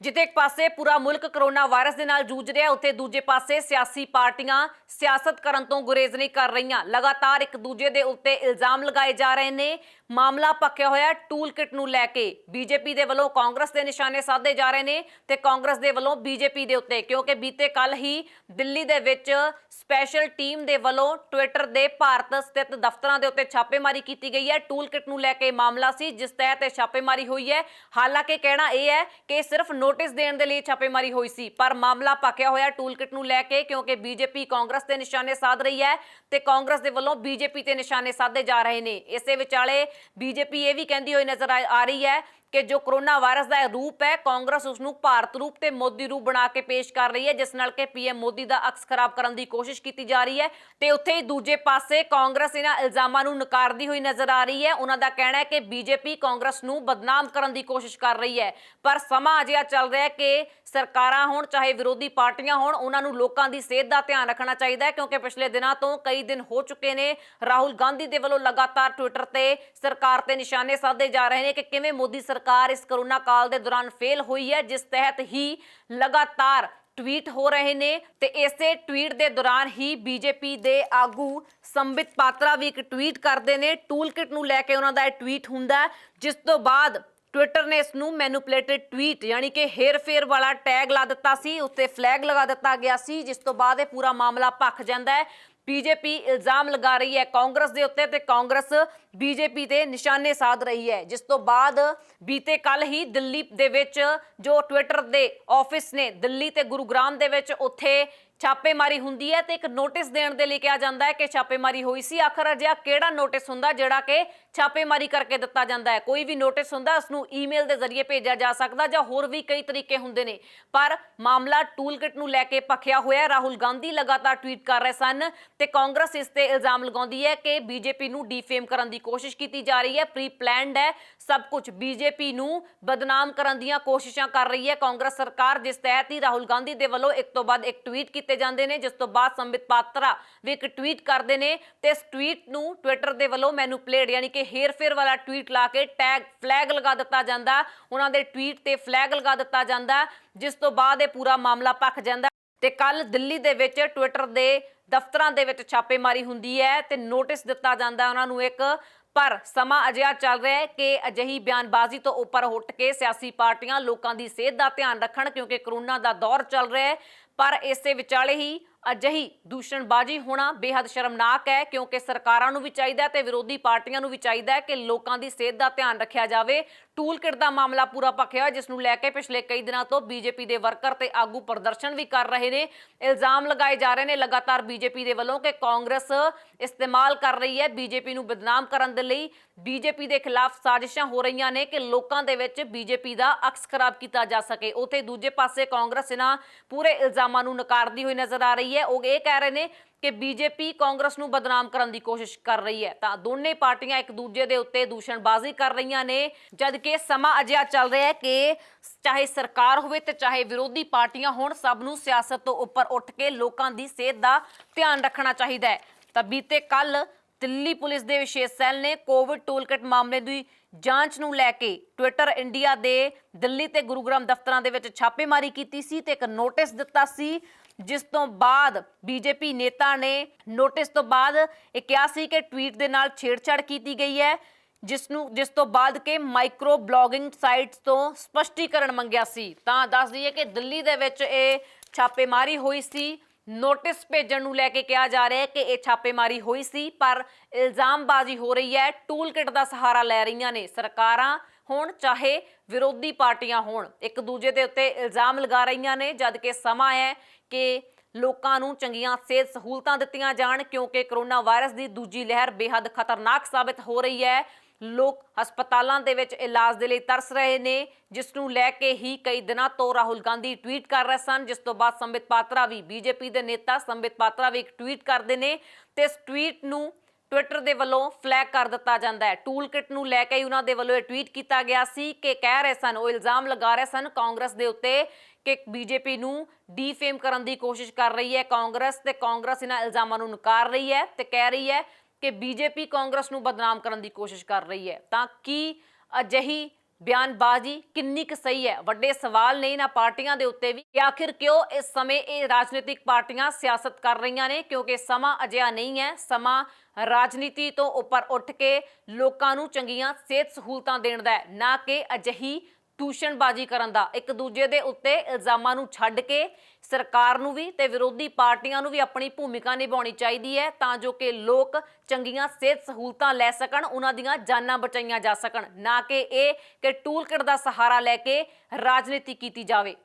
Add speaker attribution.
Speaker 1: ਜਿੱਥੇ ਇੱਕ ਪਾਸੇ ਪੂਰਾ ਮੁਲਕ ਕਰੋਨਾ ਵਾਇਰਸ ਦੇ ਨਾਲ ਜੂਝ ਰਿਹਾ, ਉੱਥੇ ਦੂਜੇ ਪਾਸੇ ਸਿਆਸੀ ਪਾਰਟੀਆਂ ਸਿਆਸਤ ਕਰਨ ਤੋਂ ਗੁਰੇਜ਼ ਨਹੀਂ ਕਰ ਰਹੀਆਂ। ਲਗਾਤਾਰ ਇੱਕ ਦੂਜੇ ਦੇ ਉੱਤੇ ਇਲਜ਼ਾਮ ਲਗਾਏ ਜਾ ਰਹੇ ਨੇ। ਮਾਮਲਾ ਪੱਕਿਆ ਹੋਇਆ ਟੂਲ ਕਿਟ ਨੂੰ ਲੈ ਕੇ ਬੀਜੇਪੀ ਦੇ ਵੱਲੋਂ ਕਾਂਗਰਸ ਦੇ ਨਿਸ਼ਾਨੇ ਸਾਧੇ ਜਾ ਰਹੇ ਨੇ ਤੇ ਕਾਂਗਰਸ ਦੇ ਵੱਲੋਂ ਬੀਜੇਪੀ ਦੇ ਉੱਤੇ, ਕਿਉਂਕਿ ਬੀਤੇ ਕੱਲ ਹੀ ਦਿੱਲੀ ਦੇ ਵਿੱਚ ਸਪੈਸ਼ਲ ਟੀਮ ਦੇ ਵੱਲੋਂ ਟਵਿੱਟਰ ਦੇ ਭਾਰਤ ਸਥਿਤ ਦਫ਼ਤਰਾਂ ਦੇ ਉੱਤੇ ਛਾਪੇਮਾਰੀ ਕੀਤੀ ਗਈ ਹੈ। ਟੂਲ ਕਿਟ ਨੂੰ ਲੈ ਕੇ ਮਾਮਲਾ ਸੀ ਜਿਸ ਤਹਿਤ ਛਾਪੇਮਾਰੀ ਹੋਈ ਹੈ। ਹਾਲਾਂਕਿ ਕਹਿਣਾ ਇਹ ਹੈ ਕਿ ਸਿਰਫ ਨੋਟਿਸ ਦੇਣ ਦੇ ਲਈ ਛਾਪੇਮਾਰੀ ਹੋਈ ਸੀ, ਪਰ ਮਾਮਲਾ ਪੱਕਿਆ ਹੋਇਆ ਟੂਲ ਕਿਟ ਨੂੰ ਲੈ ਕੇ, ਕਿਉਂਕਿ ਬੀਜੇਪੀ ਕਾਂਗਰਸ ਦੇ ਨਿਸ਼ਾਨੇ ਸਾਧ ਰਹੀ ਹੈ ਤੇ ਕਾਂਗਰਸ ਦੇ ਵੱਲੋਂ ਬੀਜੇਪੀ ਤੇ ਨਿਸ਼ਾਨੇ ਸਾਧੇ ਜਾ ਰਹੇ ਨੇ। ਇਸੇ ਵਿਚਾਲੇ ਬੀਜੇਪੀ ਇਹ ਵੀ ਕਹਿੰਦੀ ਹੋਈ ਨਜ਼ਰ ਆ ਰਹੀ ਹੈ ਕਿ ਜੋ ਕੋਰੋਨਾ ਵਾਇਰਸ ਦਾ ਰੂਪ ਹੈ, ਕਾਂਗਰਸ ਉਸ ਨੂੰ ਭਾਰਤ ਰੂਪ ਤੇ ਮੋਦੀ ਰੂਪ ਬਣਾ ਕੇ ਪੇਸ਼ ਕਰ ਰਹੀ ਹੈ, ਜਿਸ ਨਾਲ ਕਿ ਪੀਐਮ ਮੋਦੀ ਦਾ ਅਕਸ ਖਰਾਬ ਕਰਨ ਦੀ ਕੋਸ਼ਿਸ਼ ਕੀਤੀ ਜਾ ਰਹੀ ਹੈ। ਤੇ ਉੱਥੇ ਹੀ ਦੂਜੇ ਪਾਸੇ ਕਾਂਗਰਸ ਇਹਨਾਂ ਇਲਜ਼ਾਮਾਂ ਨੂੰ ਨਕਾਰਦੀ ਹੋਈ ਨਜ਼ਰ ਆ ਰਹੀ ਹੈ। ਉਹਨਾਂ ਦਾ ਕਹਿਣਾ ਹੈ ਕਿ ਬੀਜੇਪੀ ਕਾਂਗਰਸ ਨੂੰ ਬਦਨਾਮ ਕਰਨ ਦੀ ਕੋਸ਼ਿਸ਼ ਕਰ ਰਹੀ ਹੈ, ਪਰ ਸਮਾਂ ਅਜਿਹਾ ਚੱਲ ਰਿਹਾ ਹੈ ਕਿ ਸਰਕਾਰਾਂ ਹੋਣ ਚਾਹੇ ਵਿਰੋਧੀ ਪਾਰਟੀਆਂ ਹੋਣ, ਉਹਨਾਂ ਨੂੰ ਲੋਕਾਂ ਦੀ ਸਿਹਤ ਦਾ ਧਿਆਨ ਰੱਖਣਾ ਚਾਹੀਦਾ ਹੈ, ਕਿਉਂਕਿ ਪਿਛਲੇ ਦਿਨਾਂ ਤੋਂ ਕਈ ਦਿਨ ਹੋ ਚੁੱਕੇ ਨੇ। ਰਾਹੁਲ ਗਾਂਧੀ ਦੇ ਵੱਲੋਂ ਲਗਾਤਾਰ ਟਵਿੱਟਰ ਤੇ ਸਰਕਾਰ ਤੇ ਨਿਸ਼ਾਨੇ ਸਾਧੇ ਜਾ ਰਹੇ ਨੇ ਕਿ ਕਿਵੇਂ ਮੋਦੀ ਸਰਕਾਰ ਇਸ ਕੋਰੋਨਾ ਕਾਲ ਦੇ ਦੌਰਾਨ ਫੇਲ ਹੋਈ ਹੈ, ਜਿਸ ਤਹਿਤ ਹੀ ਲਗਾਤਾਰ ਟਵੀਟ ਹੋ ਰਹੇ ਨੇ। ਤੇ ਇਸੇ ਟਵੀਟ ਦੇ ਦੌਰਾਨ ਹੀ ਬੀਜੇਪੀ ਦੇ ਆਗੂ ਸੰਬਿਤ ਪਾਤਰਾ ਵੀ ਇੱਕ ਟਵੀਟ ਕਰਦੇ ਨੇ। ਟੂਲ ਕਿਟ ਨੂੰ ਲੈ ਕੇ ਉਹਨਾਂ ਦਾ ਇਹ ਟਵੀਟ ਹੁੰਦਾ, ਜਿਸ ਤੋਂ ਬਾਅਦ ਟਵਿੱਟਰ ਨੇ ਇਸ ਨੂੰ ਮੈਨੂਪੂਲੇਟਡ ਟਵੀਟ ਯਾਨੀ ਕਿ ਹੇਰ-ਫੇਰ ਵਾਲਾ ਟੈਗ ਲਾ ਦਿੱਤਾ ਸੀ, ਉੱਤੇ ਫਲੈਗ ਲਗਾ ਦਿੱਤਾ ਗਿਆ ਸੀ, ਜਿਸ ਤੋਂ ਬਾਅਦ ਇਹ ਪੂਰਾ ਮਾਮਲਾ ਭਖ ਜਾਂਦਾ ਹੈ। ਬੀਜੇਪੀ ਇਲਜ਼ਾਮ ਲਗਾ ਰਹੀ ਹੈ ਕਾਂਗਰਸ ਦੇ ਉੱਤੇ ਤੇ ਕਾਂਗਰਸ ਬੀਜੇਪੀ ਤੇ ਨਿਸ਼ਾਨੇ ਸਾਧ ਰਹੀ ਹੈ, ਜਿਸ ਤੋਂ ਬਾਅਦ ਬੀਤੇ ਕੱਲ ਹੀ ਦਿੱਲੀ ਦੇ ਵਿੱਚ ਜੋ ਟਵਿੱਟਰ ਦੇ ਆਫਿਸ ਨੇ ਦਿੱਲੀ ਤੇ ਗੁਰੂਗ੍ਰਾਮ ਦੇ ਵਿੱਚ, ਉੱਥੇ ਛਾਪੇਮਾਰੀ ਹੁੰਦੀ ਹੈ ਤੇ ਇੱਕ ਨੋਟਿਸ ਦੇਣ ਦੇ ਲਈ ਕਿਹਾ ਜਾਂਦਾ ਹੈ ਕਿ ਛਾਪੇਮਾਰੀ ਹੋਈ ਸੀ। ਆਖਰ ਅਜਿਹਾ ਕਿਹੜਾ ਨੋਟਿਸ ਹੁੰਦਾ ਜਿਹੜਾ ਕਿ ਛਾਪੇਮਾਰੀ ਕਰਕੇ ਦਿੱਤਾ ਜਾਂਦਾ ਹੈ? ਕੋਈ ਵੀ ਨੋਟਿਸ ਹੁੰਦਾ ਉਸ ਨੂੰ ਈਮੇਲ ਦੇ ਜ਼ਰੀਏ ਭੇਜਿਆ ਜਾ ਸਕਦਾ ਜਾਂ ਹੋਰ ਵੀ ਕਈ ਤਰੀਕੇ ਹੁੰਦੇ ਨੇ, ਪਰ ਮਾਮਲਾ ਟੂਲ ਕਿਟ ਨੂੰ ਲੈ ਕੇ ਭਖਿਆ ਹੋਇਆ। ਰਾਹੁਲ ਗਾਂਧੀ ਲਗਾਤਾਰ ਟਵੀਟ ਕਰ ਰਹੇ ਸਨ ਤੇ ਕਾਂਗਰਸ ਇਸ ਤੇ ਇਲਜ਼ਾਮ ਲਗਾਉਂਦੀ ਹੈ ਕਿ ਬੀਜੇਪੀ ਨੂੰ ਡੀਫੇਮ ਕਰਨ ਦੀ ਕੋਸ਼ਿਸ਼ ਕੀਤੀ ਜਾ ਰਹੀ ਹੈ, ਪ੍ਰੀ ਪਲਾਨਡ ਹੈ ਸਭ ਕੁਝ। ਬੀਜੇਪੀ ਨੂੰ ਬਦਨਾਮ ਕਰਨ ਦੀਆਂ ਕੋਸ਼ਿਸ਼ਾਂ ਕਰ ਰਹੀ ਹੈ ਕਾਂਗਰਸ ਸਰਕਾਰ, ਜਿਸ ਤਹਿਤ ਹੀ ਰਾਹੁਲ ਗਾਂਧੀ ਦੇ ਵੱਲੋਂ ਇੱਕ ਤੋਂ ਬਾਅਦ ਇੱਕ ਟਵੀਟ ਕੀਤੇ ਜਾਂਦੇ ਨੇ, ਜਿਸ ਤੋਂ ਬਾਅਦ ਸੰਬਿਤ ਪਾਤਰਾ ਵੀ ਇੱਕ ਟਵੀਟ ਕਰਦੇ ਨੇ ਤੇ ਇਸ ਟਵੀਟ ਨੂੰ ਟਵਿੱਟਰ ਦੇ ਵੱਲੋਂ ਮੈਨੂਪੂਲੇਟ ਯਾਨੀ ਕਿ ਹੇਰ-ਫੇਰ ਵਾਲਾ ਟਵੀਟ ਲਾ ਕੇ ਟੈਗ ਫਲੈਗ ਲਗਾ ਦਿੱਤਾ ਜਾਂਦਾ, ਉਹਨਾਂ ਦੇ ਟਵੀਟ ਤੇ ਫਲੈਗ ਲਗਾ ਦਿੱਤਾ ਜਾਂਦਾ, ਜਿਸ ਤੋਂ ਬਾਅਦ ਇਹ ਪੂਰਾ ਮਾਮਲਾ ਭਖ ਜਾਂਦਾ। ਤੇ ਕੱਲ ਦਿੱਲੀ ਦੇ ਵਿੱਚ ਟਵਿੱਟਰ ਦੇ ਦਫ਼ਤਰਾਂ ਦੇ ਵਿੱਚ ਛਾਪੇਮਾਰੀ ਹੁੰਦੀ ਹੈ ਤੇ ਨੋਟਿਸ ਦਿੱਤਾ ਜਾਂਦਾ ਉਹਨਾਂ ਨੂੰ ਇੱਕ, ਪਰ ਸਮਾਂ ਅਜਿਹਾ ਚੱਲ ਰਿਹਾ ਹੈ ਕਿ ਅਜਿਹੀ ਬਿਆਨਬਾਜ਼ੀ ਤੋਂ ਉੱਪਰ ਉੱਠ ਕੇ ਸਿਆਸੀ ਪਾਰਟੀਆਂ ਲੋਕਾਂ ਦੀ ਸਿਹਤ ਦਾ ਧਿਆਨ ਰੱਖਣ, ਕਿਉਂਕਿ ਕਰੋਨਾ ਦਾ ਦੌਰ ਚੱਲ ਰਿਹਾ ਹੈ। ਪਰ ਇਸੇ ਵਿਚਾਲੇ ਹੀ ਅਜਿਹੀ ਦੂਸ਼ਣਬਾਜ਼ੀ ਹੋਣਾ ਬੇਹੱਦ ਸ਼ਰਮਨਾਕ ਹੈ, ਕਿਉਂਕਿ ਸਰਕਾਰਾਂ ਨੂੰ ਵੀ ਚਾਹੀਦਾ ਤੇ ਵਿਰੋਧੀ ਪਾਰਟੀਆਂ ਨੂੰ ਵੀ ਚਾਹੀਦਾ ਕਿ ਲੋਕਾਂ ਦੀ ਸਿਹਤ ਦਾ ਧਿਆਨ ਰੱਖਿਆ ਜਾਵੇ। ਟੂਲ ਕਿਟ ਦਾ ਮਾਮਲਾ ਪੂਰਾ ਭਖਿਆ, ਜਿਸ ਨੂੰ ਲੈ ਕੇ ਪਿਛਲੇ ਕਈ ਦਿਨਾਂ ਤੋਂ ਬੀਜੇਪੀ ਦੇ ਵਰਕਰ ਤੇ ਆਗੂ ਪ੍ਰਦਰਸ਼ਨ ਵੀ ਕਰ ਰਹੇ ਨੇ। ਇਲਜ਼ਾਮ ਲਗਾਏ ਜਾ ਰਹੇ ਨੇ ਲਗਾਤਾਰ ਬੀਜੇਪੀ ਦੇ ਵੱਲੋਂ ਕਿ ਕਾਂਗਰਸ ਇਸਤੇਮਾਲ ਕਰ ਰਹੀ ਹੈ ਬੀਜੇਪੀ ਨੂੰ ਬਦਨਾਮ ਕਰਨ ਦੇ ਲਈ। ਬੀਜੇਪੀ ਦੇ ਖਿਲਾਫ ਸਾਜ਼ਿਸ਼ਾਂ ਹੋ ਰਹੀਆਂ ਨੇ ਕਿ ਲੋਕਾਂ ਦੇ ਵਿੱਚ ਬੀਜੇਪੀ ਦਾ ਅਕਸ ਖਰਾਬ ਕੀਤਾ ਜਾ ਸਕੇ। ਉੱਥੇ ਦੂਜੇ ਪਾਸੇ ਕਾਂਗਰਸ ਇਹਨਾਂ ਪੂਰੇ ਇਲਜ਼ਾਮਾਂ ਨੂੰ ਨਕਾਰਦੀ ਹੋਈ ਨਜ਼ਰ ਆ ਰਹੀ ਹੈ। ਉਹ ਇਹ ਕਹਿ ਰਹੇ ਨੇ ਕਿ ਬੀਜੇਪੀ ਕਾਂਗਰਸ ਨੂੰ ਬਦਨਾਮ ਕਰਨ ਦੀ ਕੋਸ਼ਿਸ਼ ਕਰ ਰਹੀ ਹੈ, ਤਾਂ ਦੋਨੇ ਪਾਰਟੀਆਂ ਇੱਕ ਦੂਜੇ ਦੇ ਉੱਤੇ ਦੂਸ਼ਣਬਾਜ਼ੀ ਕਰ ਰਹੀਆਂ ਨੇ। ਜਦ ਕਿ ਸਮਾਂ ਅਜਿਹਾ ਚੱਲ ਰਿਹਾ ਹੈ ਕਿ ਚਾਹੇ ਸਰਕਾਰ ਹੋਵੇ ਤੇ ਚਾਹੇ ਵਿਰੋਧੀ ਪਾਰਟੀਆਂ ਹੋਣ, ਸਭ ਨੂੰ ਸਿਆਸਤ ਤੋਂ ਉੱਪਰ ਉੱਠ ਕੇ ਲੋਕਾਂ ਦੀ ਸਿਹਤ ਦਾ ਧਿਆਨ ਰੱਖਣਾ ਚਾਹੀਦਾ ਹੈ। ਤਾਂ ਬੀਤੇ ਕੱਲ ਦਿੱਲੀ ਪੁਲਿਸ ਦੇ ਵਿਸ਼ੇਸ਼ ਸੈੱਲ ਨੇ ਕੋਵਿਡ ਟੂਲ ਕਿਟ ਮਾਮਲੇ ਦੀ ਜਾਂਚ ਨੂੰ ਲੈ ਕੇ ਟਵਿੱਟਰ ਇੰਡੀਆ ਦੇ ਦਿੱਲੀ ਤੇ ਗੁਰੂਗ੍ਰਾਮ ਦਫ਼ਤਰਾਂ ਦੇ ਵਿੱਚ ਛਾਪੇਮਾਰੀ ਕੀਤੀ ਸੀ ਤੇ ਇੱਕ ਨੋਟਿਸ ਦਿੱਤਾ ਸੀ, ਜਿਸ ਤੋਂ ਬਾਅਦ ਬੀਜੇਪੀ ਨੇਤਾ ਨੇ ਨੋਟਿਸ ਤੋਂ ਬਾਅਦ ਇਹ ਕਿਹਾ ਸੀ ਕਿ ਟਵੀਟ ਦੇ ਨਾਲ ਛੇੜਛਾੜ ਕੀਤੀ ਗਈ ਹੈ, ਜਿਸ ਤੋਂ ਬਾਅਦ ਕਿ ਮਾਈਕਰੋ ਬਲੌਗਿੰਗ ਸਾਈਟਸ ਤੋਂ ਸਪਸ਼ਟੀਕਰਨ ਮੰਗਿਆ ਸੀ। ਤਾਂ ਦੱਸ ਦਈਏ ਕਿ ਦਿੱਲੀ ਦੇ ਵਿੱਚ ਇਹ ਛਾਪੇਮਾਰੀ ਹੋਈ ਸੀ। ਨੋਟਿਸ ਭੇਜਣ ਨੂੰ ਲੈ ਕੇ ਕਿਹਾ ਜਾ ਰਿਹਾ ਹੈ ਕਿ ਇਹ ਛਾਪੇਮਾਰੀ ਹੋਈ ਸੀ, ਪਰ ਇਲਜ਼ਾਮਬਾਜ਼ੀ ਹੋ ਰਹੀ ਹੈ, ਟੂਲ ਕਿਟ ਦਾ ਸਹਾਰਾ ਲੈ ਰਹੀਆਂ ਨੇ ਸਰਕਾਰਾਂ ਹੋਣ ਚਾਹੇ ਵਿਰੋਧੀ ਪਾਰਟੀਆਂ ਹੋਣ, ਇੱਕ ਦੂਜੇ ਦੇ ਉੱਤੇ ਇਲਜ਼ਾਮ ਲਗਾ ਰਹੀਆਂ ਨੇ। ਜਦ ਕਿ ਸਮਾਂ ਹੈ ਕਿ ਲੋਕਾਂ ਨੂੰ ਚੰਗੀਆਂ ਸਿਹਤ ਸਹੂਲਤਾਂ ਦਿੱਤੀਆਂ ਜਾਣ, ਕਿਉਂਕਿ ਕਰੋਨਾ ਵਾਇਰਸ ਦੀ ਦੂਜੀ ਲਹਿਰ ਬੇਹੱਦ ਖਤਰਨਾਕ ਸਾਬਿਤ ਹੋ ਰਹੀ ਹੈ। ਲੋਕ ਹਸਪਤਾਲਾਂ ਦੇ ਵਿੱਚ ਇਲਾਜ ਦੇ ਲਈ ਤਰਸ ਰਹੇ ਨੇ, ਜਿਸ ਨੂੰ ਲੈ ਕੇ ਹੀ ਕਈ ਦਿਨਾਂ ਤੋਂ ਰਾਹੁਲ ਗਾਂਧੀ ਟਵੀਟ ਕਰ ਰਹੇ ਸਨ, ਜਿਸ ਤੋਂ ਬਾਅਦ ਸੰਬਿਤ ਪਾਤਰਾ ਵੀ, ਬੀਜੇਪੀ ਦੇ ਨੇਤਾ ਸੰਬਿਤ ਪਾਤਰਾ ਵੀ ਇੱਕ ਟਵੀਟ ਕਰਦੇ ਨੇ ਤੇ ਇਸ ਟਵੀਟ ਨੂੰ ਟਵਿੱਟਰ ਦੇ ਵੱਲੋਂ ਫਲੈਗ ਕਰ ਦਿੱਤਾ ਜਾਂਦਾ ਹੈ। ਟੂਲ ਕਿਟ ਨੂੰ ਲੈ ਕੇ ਉਹਨਾਂ ਦੇ ਵੱਲੋਂ ਇਹ ਟਵੀਟ ਕੀਤਾ ਗਿਆ ਸੀ ਕਿ ਕਹਿ ਰਹੇ ਸਨ, ਉਹ ਇਲਜ਼ਾਮ ਲਗਾ ਰਹੇ ਸਨ ਕਾਂਗਰਸ ਦੇ ਉੱਤੇ ਕਿ ਬੀਜੇਪੀ ਨੂੰ ਡੀਫੇਮ ਕਰਨ ਦੀ ਕੋਸ਼ਿਸ਼ ਕਰ ਰਹੀ ਹੈ ਕਾਂਗਰਸ, ਤੇ ਕਾਂਗਰਸ ਇਹਨਾਂ ਇਲਜ਼ਾਮਾਂ ਨੂੰ ਨਕਾਰ ਰਹੀ ਹੈ ਤੇ ਕਹਿ ਰਹੀ ਹੈ ਕਿ ਬੀਜੇਪੀ ਕਾਂਗਰਸ ਨੂੰ ਬਦਨਾਮ ਕਰਨ ਦੀ ਕੋਸ਼ਿਸ਼ ਕਰ ਰਹੀ ਹੈ। ਤਾਂ ਕੀ ਅਜਿਹੀ ਬਿਆਨਬਾਜ਼ੀ ਕਿੰਨੀ ਕੁ ਸਹੀ ਹੈ? ਵੱਡੇ ਸਵਾਲ ਨੇ ਇਹਨਾਂ ਪਾਰਟੀਆਂ ਦੇ ਉੱਤੇ ਵੀ ਕਿ ਆਖਿਰ ਕਿਉਂ ਇਸ ਸਮੇਂ ਇਹ ਰਾਜਨੀਤਿਕ ਪਾਰਟੀਆਂ ਸਿਆਸਤ ਕਰ ਰਹੀਆਂ ਨੇ, ਕਿਉਂਕਿ ਸਮਾਂ ਅਜਿਹਾ ਨਹੀਂ ਹੈ। ਸਮਾਂ ਰਾਜਨੀਤੀ ਤੋਂ ਉੱਪਰ ਉੱਠ ਕੇ ਲੋਕਾਂ ਨੂੰ ਚੰਗੀਆਂ ਸਿਹਤ ਸਹੂਲਤਾਂ ਦੇਣ ਦਾ ਹੈ, ਨਾ ਕਿ ਅਜਿਹੀ ਦੂਸ਼ਣਬਾਜ਼ੀ ਕਰਨ ਦਾ। ਇੱਕ ਦੂਜੇ ਦੇ ਉੱਤੇ ਇਲਜ਼ਾਮਾਂ ਨੂੰ ਛੱਡ ਕੇ ਸਰਕਾਰ ਨੂੰ ਵੀ ਤੇ ਵਿਰੋਧੀ ਪਾਰਟੀਆਂ ਨੂੰ ਵੀ ਆਪਣੀ ਭੂਮਿਕਾ ਨਿਭਾਉਣੀ ਚਾਹੀਦੀ ਹੈ, ਤਾਂ ਜੋ ਕਿ ਲੋਕ ਚੰਗੀਆਂ ਸਿਹਤ ਸਹੂਲਤਾਂ ਲੈ ਸਕਣ, ਉਹਨਾਂ ਦੀਆਂ ਜਾਨਾਂ ਬਚਾਈਆਂ ਜਾ ਸਕਣ, ਨਾ ਕਿ ਇਹ ਕਿ ਟੂਲ ਕਿਟ ਦਾ ਸਹਾਰਾ ਲੈ ਕੇ ਰਾਜਨੀਤੀ ਕੀਤੀ ਜਾਵੇ।